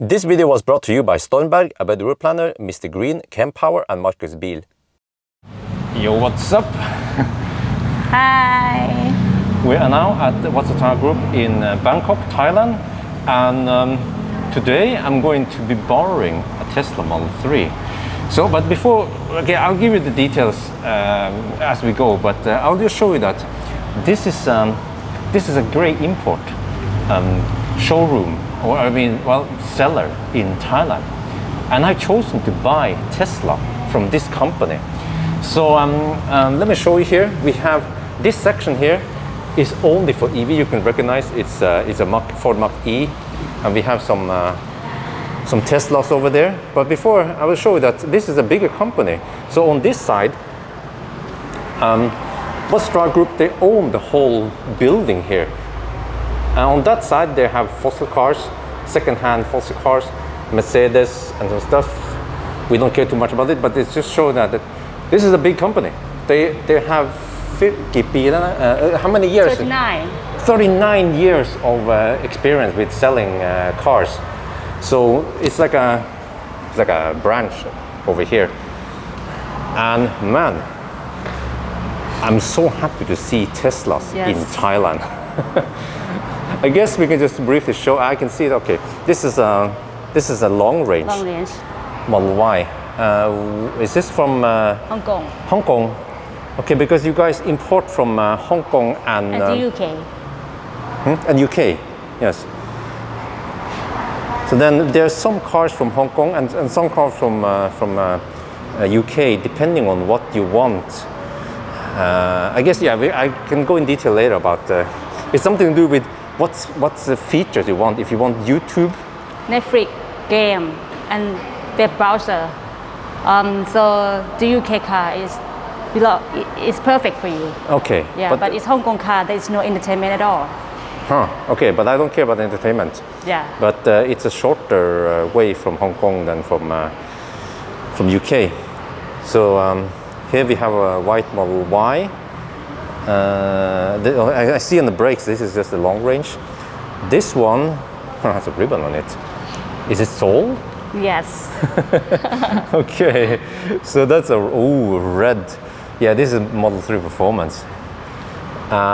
This video was brought to you by Stormberg, a better route planner, MisterGreen, Kempower and Marcus Bil. Yo, what's up? Hi. We are now at the Wasutha Group in Bangkok, Thailand, and today I'm going to be borrowing a Tesla Model 3. So, but before, okay, I'll give you the details as we go, but I'll just show you that this is a great import showroom, or seller in Thailand, and I've chosen to buy Tesla from this company. So let me show you here. We have this section here is only for EV. You can recognize it's a Ford Mach-E, and we have some Teslas over there. But before, I will show you that this is a bigger company. So on this side, Wasutha Group, they own the whole building here. And on that side, they have fossil cars, second-hand fossil cars, Mercedes and some stuff. We don't care too much about it, but it's just showing that this is a big company. They have how many years? 39. 39 years of experience with selling cars. So it's like a branch over here. And man, I'm so happy to see Teslas in Thailand. I guess we can just briefly show. I can see it. Okay, this is a long range. Long range. Model Y. Is this from Hong Kong. Hong Kong. Okay, because you guys import from Hong Kong and the UK. And UK, yes. So then there's some cars from Hong Kong and some cars from UK, depending on what you want. I guess, yeah, I can go in detail later about it's something to do with what's the features you want. If you want YouTube, Netflix, game, and web browser. So the UK car is perfect for you. Okay. Yeah, but it's Hong Kong car. There is no entertainment at all. Huh. Okay, but I don't care about entertainment. Yeah. But it's a shorter way from Hong Kong than from UK. So here we have a white Model Y. I see on the brakes, this is just a long range. This one has a ribbon on it. Is it sold? Yes. Okay, so that's a red. Yeah, this is Model 3 Performance.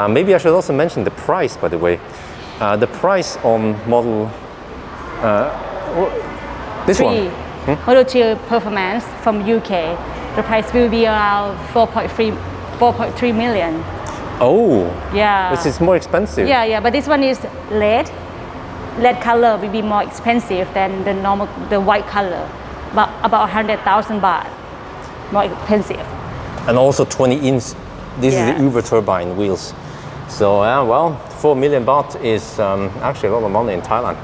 Maybe I should also mention the price, by the way. The price on Model this 3. one. Model 3 Performance from UK. The price will be around 4.3 million. Oh. Yeah. This is more expensive. Yeah, but this one is red. Red color will be more expensive than the white color, but about 100,000 baht more expensive. And also 20-inch. This is the Uber turbine wheels. So well, 4 million baht is actually a lot of money in Thailand.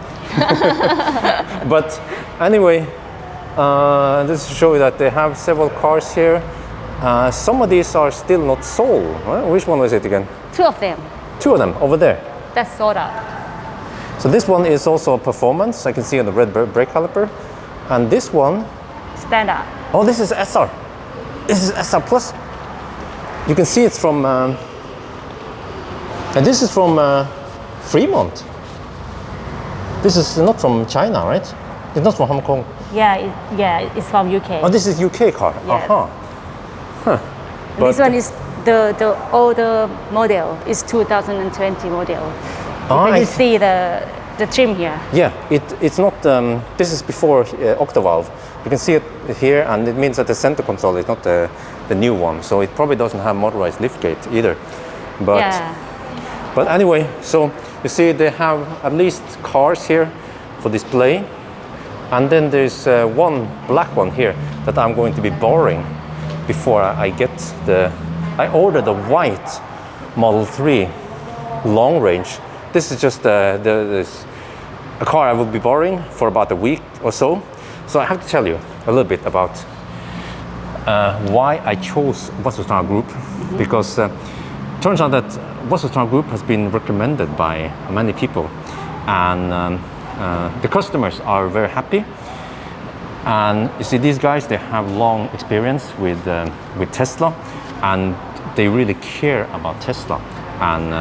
But anyway, this to show you that they have several cars here. Some of these are still not sold. Which one was it again? 2 of them. 2 of them over there. That's sold out. So this one is also a performance. I can see on the red brake caliper. And this one? Standard. Oh, this is SR. This is SR Plus. You can see it's from, and this is from Fremont. This is not from China, right? It's not from Hong Kong. Yeah, it's from UK. Oh, this is UK car. Yes. Huh. This one is the older model. It's 2020 model. You see the trim here. Yeah, it's not. This is before Octavalve. You can see it here, and it means that the center console is not the new one, so it probably doesn't have motorized liftgate either. But anyway, so you see they have at least cars here for display, and then there's one black one here that I'm going to be borrowing before I get I ordered a white Model 3 long range. This is just a car I will be borrowing for about a week or so. So I have to tell you a little bit about why I chose Wasutha Group, because turns out that Wasutha Group has been recommended by many people, and the customers are very happy. And you see, these guys, they have long experience with Tesla, and they really care about Tesla and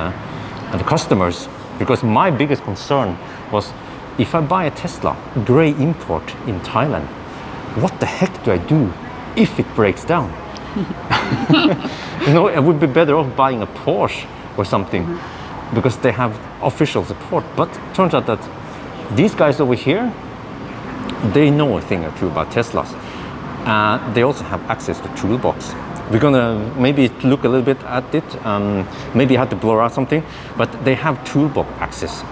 the customers. Because my biggest concern was if I buy a Tesla gray import in Thailand, what the heck do I do if it breaks down? You know, I would be better off buying a Porsche or something because they have official support. But turns out that these guys over here, they know a thing or two about Teslas. They also have access to toolbox. We're gonna maybe look a little bit at it. Maybe I have to blur out something, but they have toolbox access,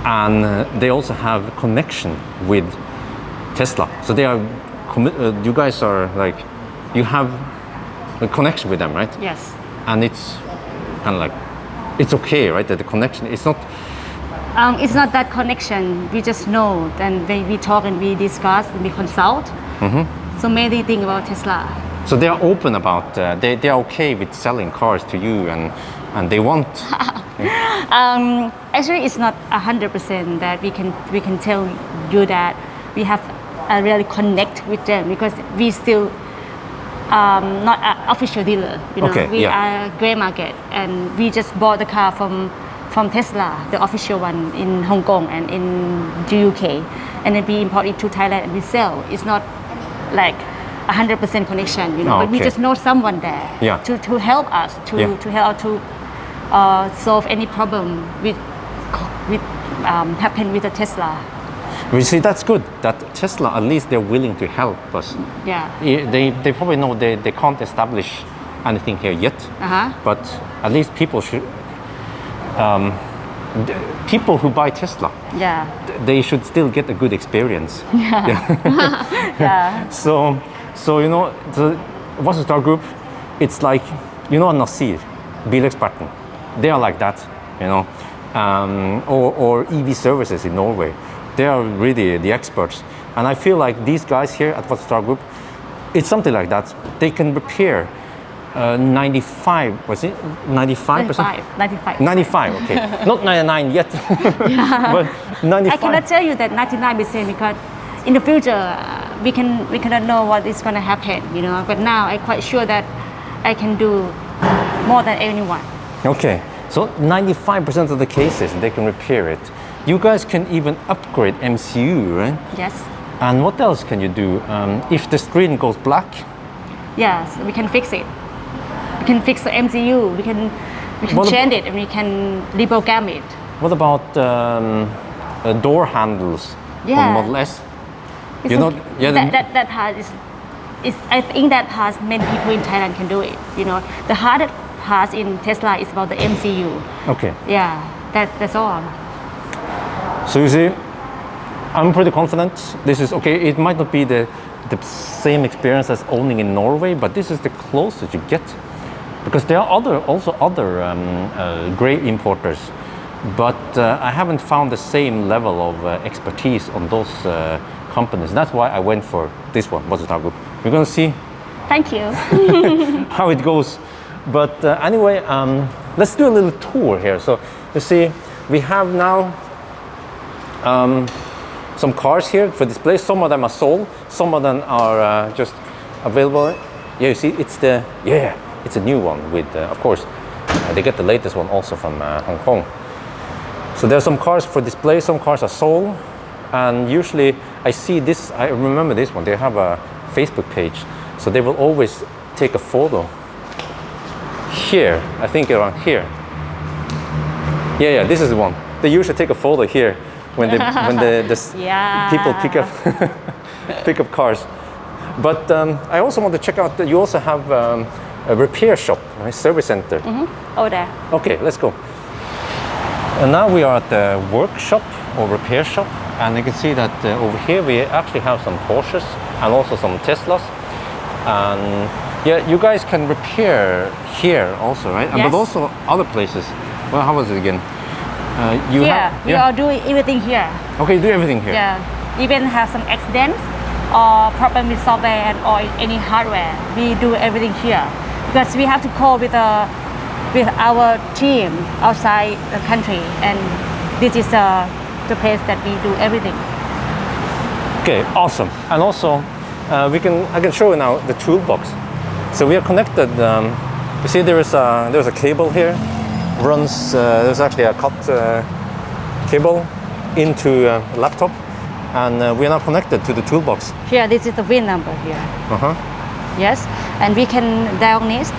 and they also have connection with Tesla. So they are. You guys are like, you have a connection with them, right? Yes. And it's kind of like, it's okay, right? That the connection. It's not. It's not that connection. We just know, and we talk and we discuss and we consult. So many things about Tesla. So they are open about. They are okay with selling cars to you, and they want. Actually, it's not 100% that we can tell you that we have really connect with them because we still not an official dealer. You know, Okay, we yeah. are gray market, and we just bought the car from Tesla, the official one in Hong Kong and in the UK, and then we import it to Thailand and we sell. It's not like 100% connection, you know, but we Okay. just know someone there Yeah. to help us Yeah. to help to solve any problem with happen with the Tesla. You see, that's good. That Tesla, at least they're willing to help us. Yeah. They probably know they can't establish anything here yet, but at least people should. People who buy Tesla, Yeah. they should still get a good experience. Yeah. So you know, the Wasutha Group, it's like, you know, Nasir, Bilexperten, they are like that, you know, or EV services in Norway. They are really the experts, and I feel like these guys here at Wasutha Group, it's something like that. They can repair 95, was it 95%? 95. 95, okay. Not 99 yet, but 95. I cannot tell you that 99% because in the future we cannot know what is going to happen, you know. But now I'm quite sure that I can do more than anyone. Okay, so 95% of the cases they can repair it. You guys can even upgrade MCU, right? Yes. And what else can you do? If the screen goes black, Yes, we can fix it. We can fix the MCU. We can What change it and we can reprogram it. what about door handles Yeah. on Model S? It's You know, okay. yeah, that part is I think that part many people in Thailand can do it. You know, the hardest part in Tesla is about the MCU. Okay. Yeah, that's all. So you see, I'm pretty confident this is okay. It might not be the same experience as owning in Norway, but this is the closest you get, because there are also other gray importers, but I haven't found the same level of expertise on those companies. That's why I went for this one, Wasutha Group. We're gonna see Thank you. how it goes. But anyway, let's do a little tour here. So you see, we have now some cars here for display. Some of them are sold, some of them are just available. Yeah, you see, it's a new one with, of course, they get the latest one also from Hong Kong. So there are some cars for display, some cars are sold, and usually I see this, I remember this one, they have a Facebook page, so they will always take a photo here, I think around here. Yeah, this is the one. They usually take a photo here when the Yeah. people pick up cars. But I also want to check out that you also have a repair shop, right? Service center. Oh, there. Okay, let's go. And now we are at the workshop or repair shop, and you can see that over here we actually have some Porsches and also some Teslas. And yeah, you guys can repair here also, right? Yes. But also other places. Well, how was it again? You We are doing everything here. Okay, you do everything here. Yeah. Even have some accidents or problem with software and or any hardware. We do everything here because we have to call with our team outside the country, and this is the place that we do everything. Okay, awesome. And also, I can show you now the toolbox. So we are connected. You see, there's a cable here. Runs. There's actually a cut cable, into a laptop, and we are now connected to the toolbox. Here, this is the VIN number here. Yes, and we can diagnose.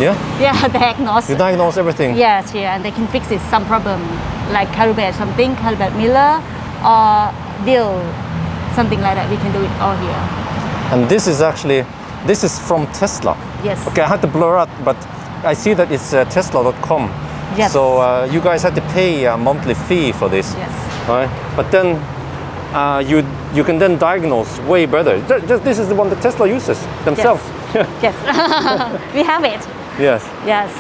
Yeah? Yeah, diagnose. You diagnose everything? Yes, yeah, and they can fix it. Some problem, like calibrate something, calibrate mirror, or deal, something like that. We can do it all here. And this is actually, this is from Tesla. Yes. Okay, I had to blur out, but I see that it's Tesla.com. Yes. So you guys had to pay a monthly fee for this. Yes. Right? But then you can then diagnose way better. This is the one that Tesla uses themselves. Yes. We have it. Yes. Yes.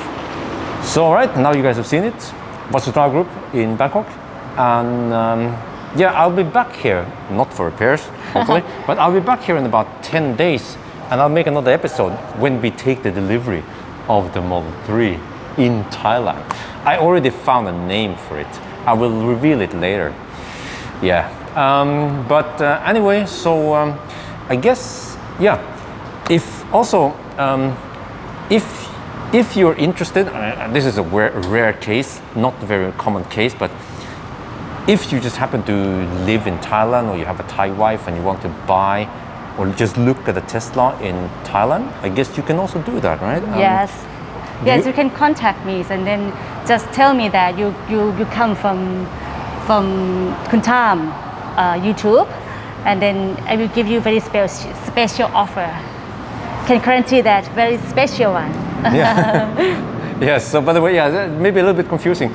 So all right, now you guys have seen it. Wasutha Group in Bangkok. And yeah, I'll be back here, not for repairs, hopefully, but I'll be back here in about 10 days. And I'll make another episode when we take the delivery of the Model 3 in Thailand. I already found a name for it. I will reveal it later. Yeah. But anyway, so I guess, yeah. If also, if you're interested, this is a rare case, not a very common case, but if you just happen to live in Thailand, or you have a Thai wife and you want to buy or just look at a Tesla in Thailand, I guess you can also do that, right? Yes. Yes, you can contact me and then just tell me that you come from Kuntam YouTube, and then I will give you very special offer. Can guarantee that very special one. Yeah. Yes. So by the way, yeah, maybe a little bit confusing.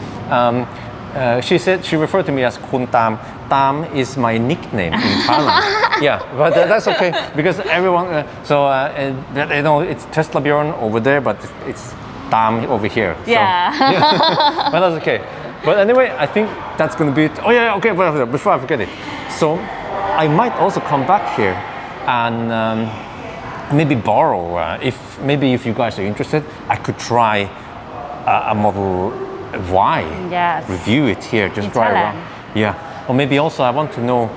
She said she referred to me as Kun Tam. Tam is my nickname in Thailand. Yeah, but that's okay because everyone. You know, it's Teslabjorn over there, but it's Tam over here. Yeah. So, yeah. But that's okay. But anyway, I think that's going to be it. Oh yeah, okay. But before I forget it, so I might also come back here and maybe borrow. If you guys are interested, I could try a Model Y. Yes. Review it here. Just in drive Thailand. around. Yeah. Or maybe also I want to know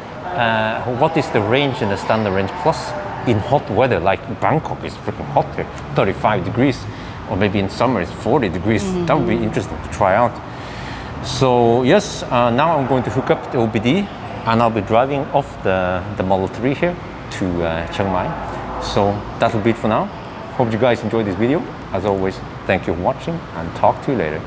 what is the range in the standard range plus in hot weather, like Bangkok is freaking hot here, 35 degrees, or maybe in summer it's 40 degrees. That would be interesting to try out. So yes, now I'm going to hook up the OBD and I'll be driving off the Model 3 here to Chiang Mai. So that'll be it for now. Hope you guys enjoyed this video. As always, thank you for watching and talk to you later.